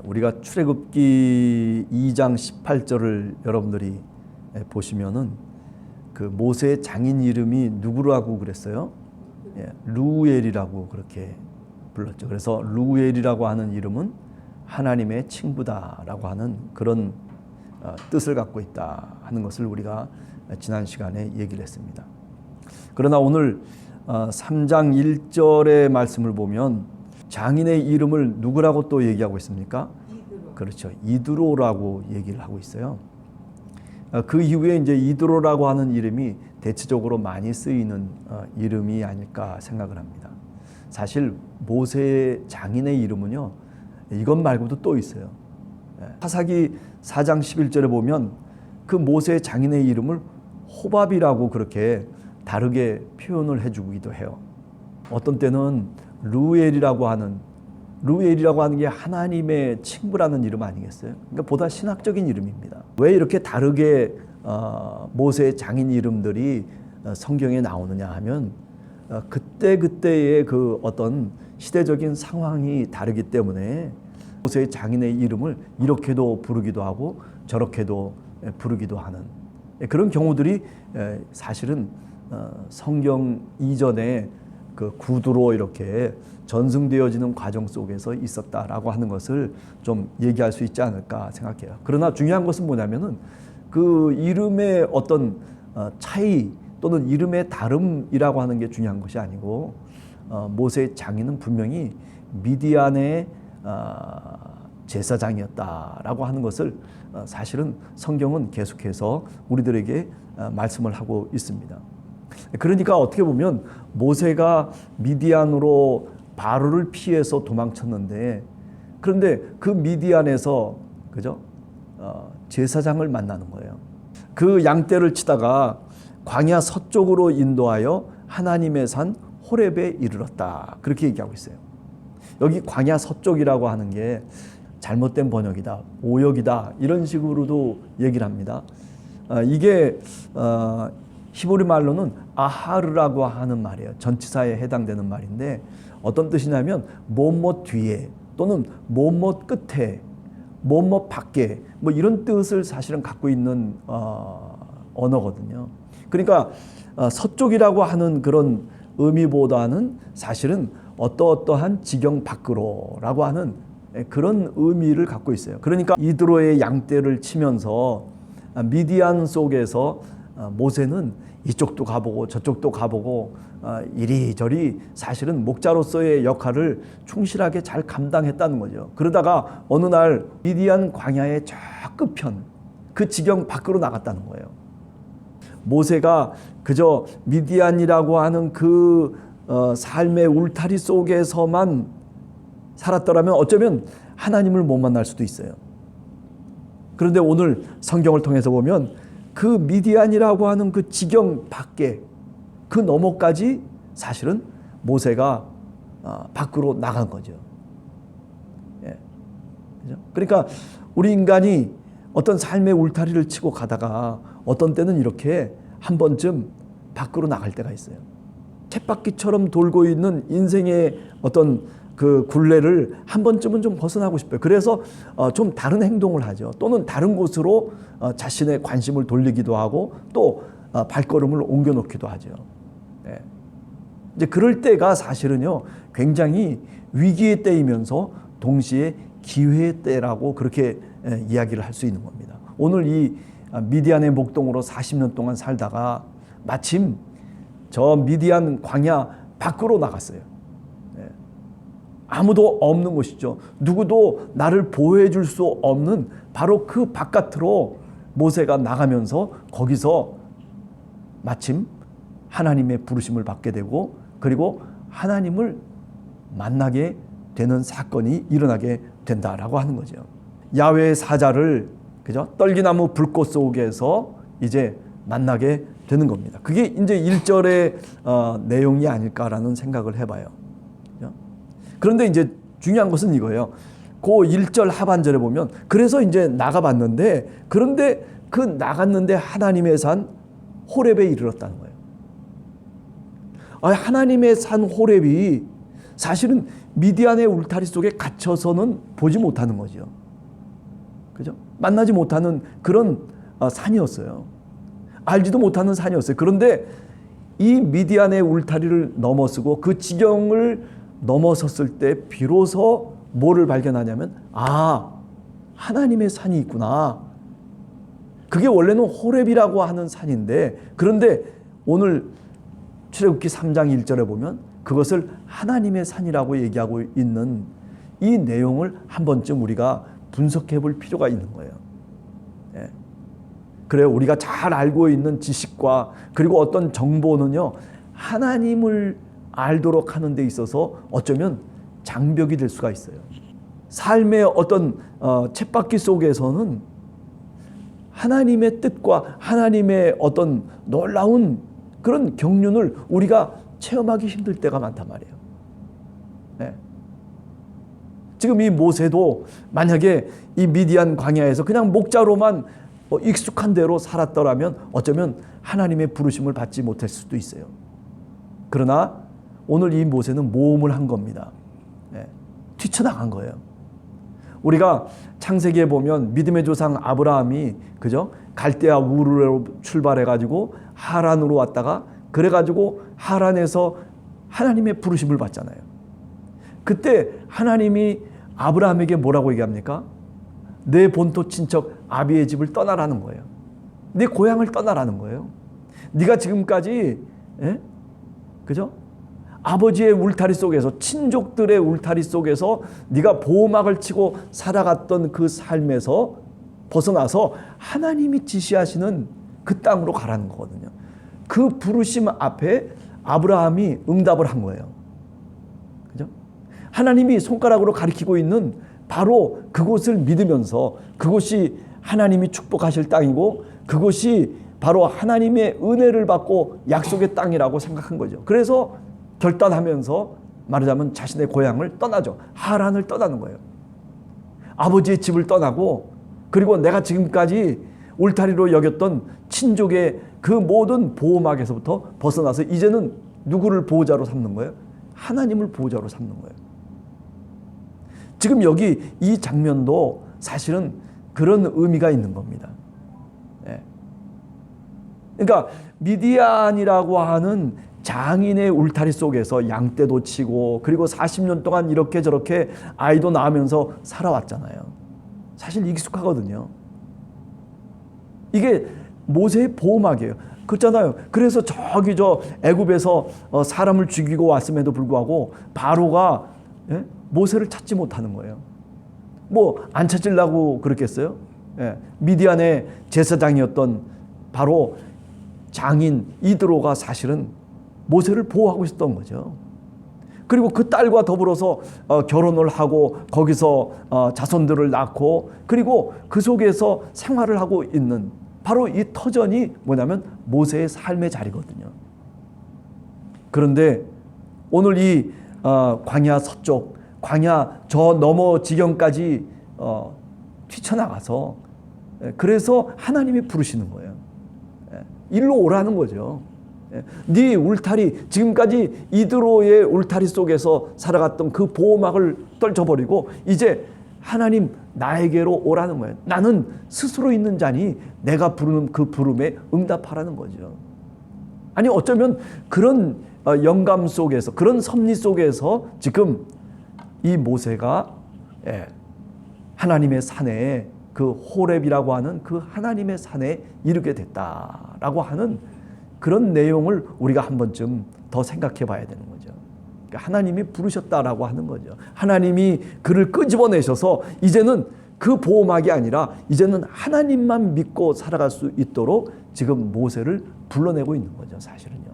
우리가 출애굽기 2장 18절을 여러분들이 보시면은 그 모세의 장인 이름이 누구라고 그랬어요? 루엘이라고 그렇게 불렀죠. 그래서 루엘이라고 하는 이름은 하나님의 친구다라고 하는 그런 뜻을 갖고 있다 하는 것을 우리가 지난 시간에 얘기를 했습니다. 그러나 오늘 3장 1절의 말씀을 보면 장인의 이름을 누구라고 또 얘기하고 있습니까? 이드로. 그렇죠. 이드로라고 얘기를 하고 있어요. 그 이후에 이제 이드로라고 하는 이름이 대체적으로 많이 쓰이는 이름이 아닐까 생각을 합니다. 사실 모세의 장인의 이름은요, 이것 말고도 또 있어요. 사사기 4장 11절에 보면 그 모세의 장인의 이름을 호밥이라고 그렇게 다르게 표현을 해주기도 해요. 어떤 때는 루엘이라고 하는 게 하나님의 친구라는 이름 아니겠어요? 그러니까 보다 신학적인 이름입니다. 왜 이렇게 다르게 모세의 장인 이름들이 성경에 나오느냐 하면 그때의 그 어떤 시대적인 상황이 다르기 때문에 모세의 장인의 이름을 이렇게도 부르기도 하고 저렇게도 부르기도 하는 그런 경우들이 사실은 성경 이전에 그 구두로 이렇게 전승되어지는 과정 속에서 있었다라고 하는 것을 좀 얘기할 수 있지 않을까 생각해요. 그러나 중요한 것은 뭐냐면은 그 이름의 어떤 차이 또는 이름의 다름이라고 하는 게 중요한 것이 아니고 모세의 장인은 분명히 미디안의 제사장이었다라고 하는 것을 사실은 성경은 계속해서 우리들에게 말씀을 하고 있습니다. 그러니까 어떻게 보면 모세가 미디안으로 바로를 피해서 도망쳤는데 그런데 그 미디안에서 그죠? 제사장을 만나는 거예요. 그 양떼를 치다가 광야 서쪽으로 인도하여 하나님의 산 호렙에 이르렀다. 그렇게 얘기하고 있어요. 여기 광야 서쪽이라고 하는 게 잘못된 번역이다, 오역이다 이런 식으로도 얘기를 합니다. 이게 히브리 말로는 아하르라고 하는 말이에요. 전치사에 해당되는 말인데 어떤 뜻이냐면 뭐뭐 뒤에 또는 뭐뭐 끝에 뭐뭐 밖에 뭐 이런 뜻을 사실은 갖고 있는 언어거든요. 그러니까 서쪽이라고 하는 그런 의미보다는 사실은 어떠한 지경 밖으로라고 하는 그런 의미를 갖고 있어요. 그러니까 이드로의 양떼를 치면서 미디안 속에서 모세는 이쪽도 가보고 저쪽도 가보고 이리저리 사실은 목자로서의 역할을 충실하게 잘 감당했다는 거죠. 그러다가 어느 날 미디안 광야의 저 끝편 그 지경 밖으로 나갔다는 거예요. 모세가 그저 미디안이라고 하는 그 삶의 울타리 속에서만 살았더라면 어쩌면 하나님을 못 만날 수도 있어요. 그런데 오늘 성경을 통해서 보면 그 미디안이라고 하는 그 지경 밖에 그 너머까지 사실은 모세가 밖으로 나간 거죠. 예. 그러니까 우리 인간이 어떤 삶의 울타리를 치고 가다가 어떤 때는 이렇게 한 번쯤 밖으로 나갈 때가 있어요. 쳇바퀴처럼 돌고 있는 인생의 어떤 그 굴레를 한 번쯤은 좀 벗어나고 싶어요. 그래서 좀 다른 행동을 하죠. 또는 다른 곳으로 자신의 관심을 돌리기도 하고 또 발걸음을 옮겨놓기도 하죠. 네. 이제 그럴 때가 사실은요 굉장히 위기의 때이면서 동시에 기회의 때라고 그렇게 이야기를 할 수 있는 겁니다. 오늘 이 미디안의 목동으로 40년 동안 살다가 마침 저 미디안 광야 밖으로 나갔어요. 아무도 없는 곳이죠. 누구도 나를 보호해 줄 수 없는 바로 그 바깥으로 모세가 나가면서 거기서 마침 하나님의 부르심을 받게 되고 그리고 하나님을 만나게 되는 사건이 일어나게 된다라고 하는 거죠. 야훼의 사자를 그죠? 떨기나무 불꽃 속에서 이제 만나게 되는 겁니다. 그게 이제 1절의 내용이 아닐까라는 생각을 해봐요. 그런데 이제 중요한 것은 이거예요. 그 1절 하반절에 보면 그래서 이제 나가봤는데 그런데 그 나갔는데 하나님의 산 호렙에 이르렀다는 거예요. 하나님의 산 호렙이 사실은 미디안의 울타리 속에 갇혀서는 보지 못하는 거죠. 그죠? 만나지 못하는 그런 산이었어요. 알지도 못하는 산이었어요. 그런데 이 미디안의 울타리를 넘어서고 그 지경을 넘어섰을 때 비로소 뭐를 발견하냐면, 아, 하나님의 산이 있구나. 그게 원래는 호렙이라고 하는 산인데, 그런데 오늘 출애굽기 3장 1절에 보면 그것을 하나님의 산이라고 얘기하고 있는 이 내용을 한 번쯤 우리가 분석해 볼 필요가 있는 거예요. 예. 그래요. 우리가 잘 알고 있는 지식과 그리고 어떤 정보는요, 하나님을 알도록 하는 데 있어서 어쩌면 장벽이 될 수가 있어요. 삶의 어떤 쳇바퀴 속에서는 하나님의 뜻과 하나님의 어떤 놀라운 그런 경륜을 우리가 체험하기 힘들 때가 많단 말이에요. 네. 지금 이 모세도 만약에 이 미디안 광야에서 그냥 목자로만 익숙한 대로 살았더라면 어쩌면 하나님의 부르심을 받지 못할 수도 있어요. 그러나 오늘 이 모세는 모험을 한 겁니다. 네. 뛰쳐나간 거예요. 우리가 창세기에 보면 믿음의 조상 아브라함이, 그죠? 갈대아 우르로 출발해가지고 하란으로 왔다가 그래가지고 하란에서 하나님의 부르심을 받잖아요. 그때 하나님이 아브라함에게 뭐라고 얘기합니까? 내 본토 친척 아비의 집을 떠나라는 거예요. 내 고향을 떠나라는 거예요. 네가 지금까지, 예? 그죠? 아버지의 울타리 속에서, 친족들의 울타리 속에서 네가 보호막을 치고 살아갔던 그 삶에서 벗어나서 하나님이 지시하시는 그 땅으로 가라는 거거든요. 그 부르심 앞에 아브라함이 응답을 한 거예요. 그죠? 하나님이 손가락으로 가리키고 있는 바로 그곳을 믿으면서 그곳이 하나님이 축복하실 땅이고 그곳이 바로 하나님의 은혜를 받고 약속의 땅이라고 생각한 거죠. 그래서 결단하면서 말하자면 자신의 고향을 떠나죠. 하란을 떠나는 거예요. 아버지의 집을 떠나고, 그리고 내가 지금까지 울타리로 여겼던 친족의 그 모든 보호막에서부터 벗어나서 이제는 누구를 보호자로 삼는 거예요? 하나님을 보호자로 삼는 거예요. 지금 여기 이 장면도 사실은 그런 의미가 있는 겁니다. 예. 그러니까 미디안이라고 하는 장인의 울타리 속에서 양떼도 치고 그리고 40년 동안 이렇게 저렇게 아이도 낳으면서 살아왔잖아요. 사실 익숙하거든요. 이게 모세의 보호막이에요. 그렇잖아요. 그래서 저기 저 애굽에서 사람을 죽이고 왔음에도 불구하고 바로가, 예? 모세를 찾지 못하는 거예요. 뭐 안 찾으려고 그랬겠어요? 예. 미디안의 제사장이었던 바로 장인 이드로가 사실은 모세를 보호하고 있었던 거죠. 그리고 그 딸과 더불어서 결혼을 하고 거기서 자손들을 낳고 그리고 그 속에서 생활을 하고 있는 바로 이 터전이 뭐냐면 모세의 삶의 자리거든요. 그런데 오늘 이 광야 서쪽, 광야 저 너머 지경까지 뛰쳐나가서, 그래서 하나님이 부르시는 거예요. 일로 오라는 거죠. 네 울타리, 지금까지 이드로의 울타리 속에서 살아갔던 그 보호막을 떨쳐버리고 이제 하나님 나에게로 오라는 거예요. 나는 스스로 있는 자니 내가 부르는 그 부름에 응답하라는 거죠. 아니 어쩌면 그런 영감 속에서, 그런 섭리 속에서 지금 이 모세가 하나님의 산에, 그 호렙이라고 하는 그 하나님의 산에 이르게 됐다라고 하는 그런 내용을 우리가 한 번쯤 더 생각해 봐야 되는 거죠. 그러니까 하나님이 부르셨다라고 하는 거죠. 하나님이 그를 끄집어내셔서 이제는 그 보호막이 아니라 이제는 하나님만 믿고 살아갈 수 있도록 지금 모세를 불러내고 있는 거죠. 사실은요.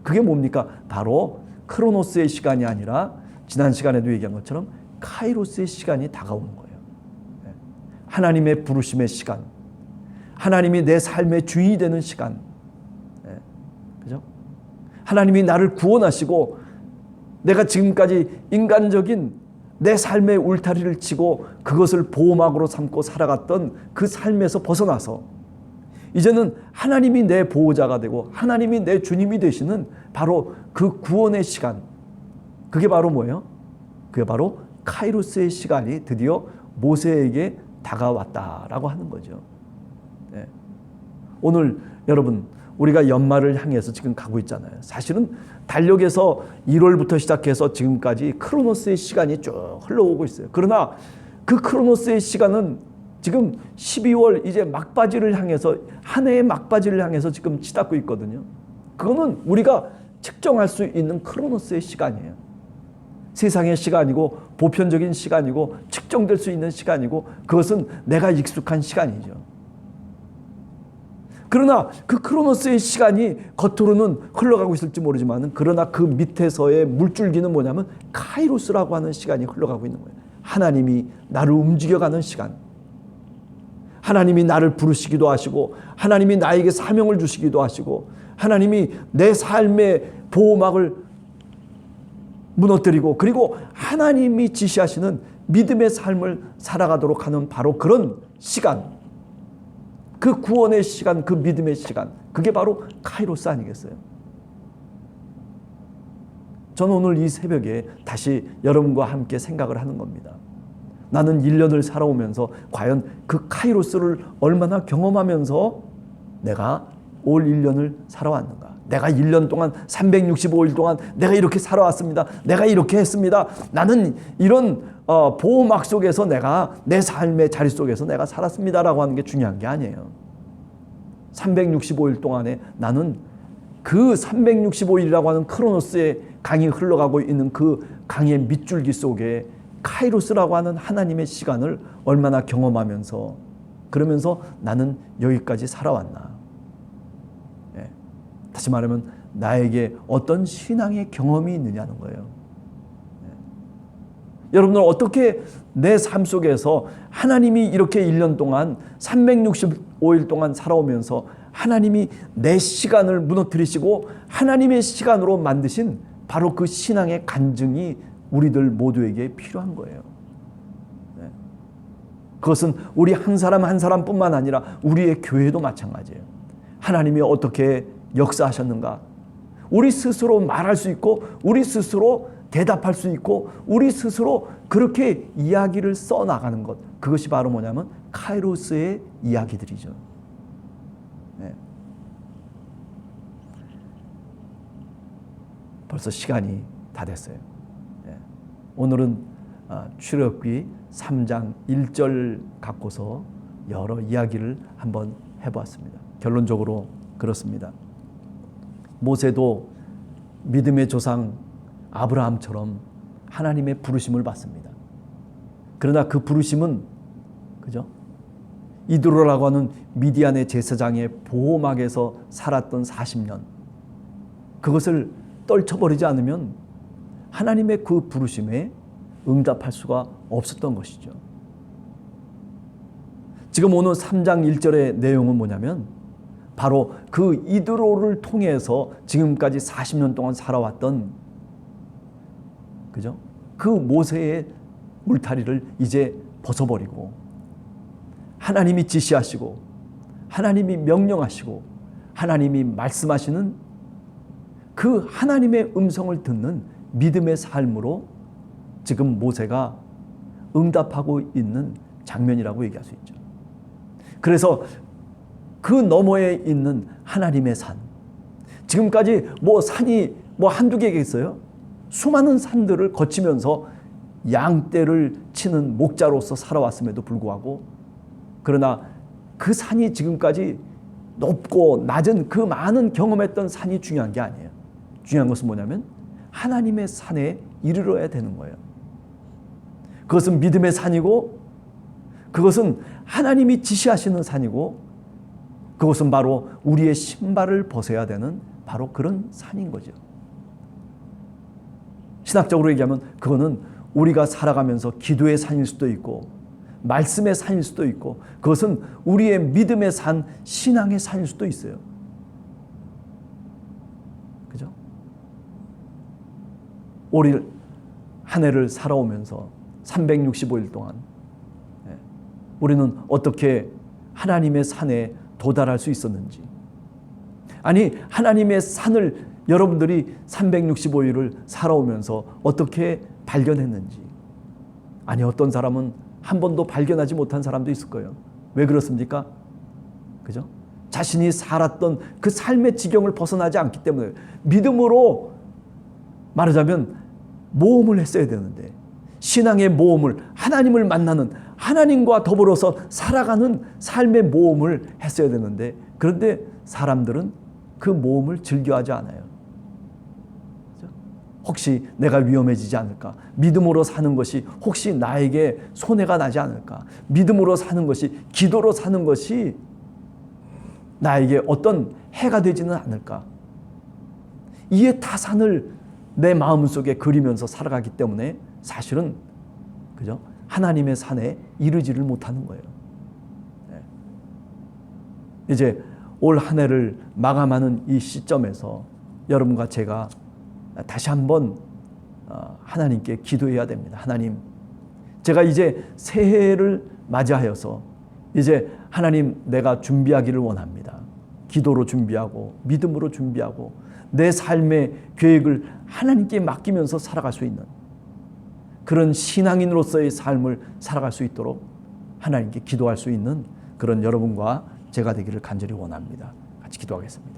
그게 뭡니까? 바로 크로노스의 시간이 아니라 지난 시간에도 얘기한 것처럼 카이로스의 시간이 다가오는 거예요. 하나님의 부르심의 시간, 하나님이 내 삶의 주인이 되는 시간, 그죠? 하나님이 나를 구원하시고 내가 지금까지 인간적인 내 삶의 울타리를 치고 그것을 보호막으로 삼고 살아갔던 그 삶에서 벗어나서 이제는 하나님이 내 보호자가 되고 하나님이 내 주님이 되시는 바로 그 구원의 시간, 그게 바로 뭐예요? 그게 바로 카이로스의 시간이 드디어 모세에게 다가왔다라고 하는 거죠. 네. 오늘 여러분 우리가 연말을 향해서 지금 가고 있잖아요. 사실은 달력에서 1월부터 시작해서 지금까지 크로노스의 시간이 쭉 흘러오고 있어요. 그러나 그 크로노스의 시간은 지금 12월 이제 막바지를 향해서, 한 해의 막바지를 향해서 지금 치닫고 있거든요. 그거는 우리가 측정할 수 있는 크로노스의 시간이에요. 세상의 시간이고 보편적인 시간이고 측정될 수 있는 시간이고 그것은 내가 익숙한 시간이죠. 그러나 그 크로노스의 시간이 겉으로는 흘러가고 있을지 모르지만 그러나 그 밑에서의 물줄기는 뭐냐면 카이로스라고 하는 시간이 흘러가고 있는 거예요. 하나님이 나를 움직여가는 시간. 하나님이 나를 부르시기도 하시고 하나님이 나에게 사명을 주시기도 하시고 하나님이 내 삶의 보호막을 무너뜨리고 그리고 하나님이 지시하시는 믿음의 삶을 살아가도록 하는 바로 그런 시간, 그 구원의 시간, 그 믿음의 시간, 그게 바로 카이로스 아니겠어요? 저는 오늘 이 새벽에 다시 여러분과 함께 생각을 하는 겁니다. 나는 1년을 살아오면서 과연 그 카이로스를 얼마나 경험하면서 내가 올 1년을 살아왔는가? 내가 1년 동안 365일 동안 내가 이렇게 살아왔습니다. 내가 이렇게 했습니다. 나는 이런 보호막 속에서 내가 내 삶의 자리 속에서 내가 살았습니다라고 하는 게 중요한 게 아니에요. 365일 동안에 나는 그 365일이라고 하는 크로노스의 강이 흘러가고 있는 그 강의 밑줄기 속에 카이로스라고 하는 하나님의 시간을 얼마나 경험하면서 그러면서 나는 여기까지 살아왔나. 다시 말하면 나에게 어떤 신앙의 경험이 있느냐는 거예요. 여러분들 어떻게 내 삶 속에서 하나님이 이렇게 1년 동안 365일 동안 살아오면서 하나님이 내 시간을 무너뜨리시고 하나님의 시간으로 만드신 바로 그 신앙의 간증이 우리들 모두에게 필요한 거예요. 그것은 우리 한 사람 한 사람뿐만 아니라 우리의 교회도 마찬가지예요. 하나님이 어떻게 역사하셨는가? 우리 스스로 말할 수 있고 우리 스스로 대답할 수 있고 우리 스스로 그렇게 이야기를 써나가는 것, 그것이 바로 뭐냐면 카이로스의 이야기들이죠. 네. 벌써 시간이 다 됐어요. 네. 오늘은 출애굽기 3장 1절 갖고서 여러 이야기를 한번 해보았습니다. 결론적으로 그렇습니다. 모세도 믿음의 조상 아브라함처럼 하나님의 부르심을 받습니다. 그러나 그 부르심은 그죠? 이드로라고 하는 미디안의 제사장의 보호막에서 살았던 40년, 그것을 떨쳐버리지 않으면 하나님의 그 부르심에 응답할 수가 없었던 것이죠. 지금 오늘 3장 1절의 내용은 뭐냐면 바로 그 이드로를 통해서 지금까지 40년 동안 살아왔던 그죠? 그 모세의 울타리를 이제 벗어버리고 하나님이 지시하시고 하나님이 명령하시고 하나님이 말씀하시는 그 하나님의 음성을 듣는 믿음의 삶으로 지금 모세가 응답하고 있는 장면이라고 얘기할 수 있죠. 그래서 그 너머에 있는 하나님의 산, 지금까지 산이 한두 개겠어요? 수많은 산들을 거치면서 양떼를 치는 목자로서 살아왔음에도 불구하고, 그러나 그 산이 지금까지 높고 낮은 그 많은 경험했던 산이 중요한 게 아니에요. 중요한 것은 뭐냐면 하나님의 산에 이르러야 되는 거예요. 그것은 믿음의 산이고 그것은 하나님이 지시하시는 산이고 그것은 바로 우리의 신발을 벗어야 되는 바로 그런 산인 거죠. 신학적으로 얘기하면 그거는 우리가 살아가면서 기도의 산일 수도 있고 말씀의 산일 수도 있고 그것은 우리의 믿음의 산, 신앙의 산일 수도 있어요. 그죠? 올 한 해를 살아오면서 365일 동안 우리는 어떻게 하나님의 산에 도달할 수 있었는지, 아니 하나님의 산을 여러분들이 365일을 살아오면서 어떻게 발견했는지. 아니, 어떤 사람은 한 번도 발견하지 못한 사람도 있을 거예요. 왜 그렇습니까? 그죠? 자신이 살았던 그 삶의 지경을 벗어나지 않기 때문에 믿음으로 말하자면 모험을 했어야 되는데, 신앙의 모험을, 하나님을 만나는, 하나님과 더불어서 살아가는 삶의 모험을 했어야 되는데, 그런데 사람들은 그 모험을 즐겨하지 않아요. 혹시 내가 위험해지지 않을까? 믿음으로 사는 것이 혹시 나에게 손해가 나지 않을까? 믿음으로 사는 것이, 기도로 사는 것이 나에게 어떤 해가 되지는 않을까? 이에 타산을 내 마음속에 그리면서 살아가기 때문에 사실은 그죠? 하나님의 산에 이르지를 못하는 거예요. 이제 올 한 해를 마감하는 이 시점에서 여러분과 제가 다시 한번 하나님께 기도해야 됩니다. 하나님, 제가 이제 새해를 맞이하여서 이제 하나님, 내가 준비하기를 원합니다. 기도로 준비하고 믿음으로 준비하고 내 삶의 계획을 하나님께 맡기면서 살아갈 수 있는 그런 신앙인으로서의 삶을 살아갈 수 있도록 하나님께 기도할 수 있는 그런 여러분과 제가 되기를 간절히 원합니다. 같이 기도하겠습니다.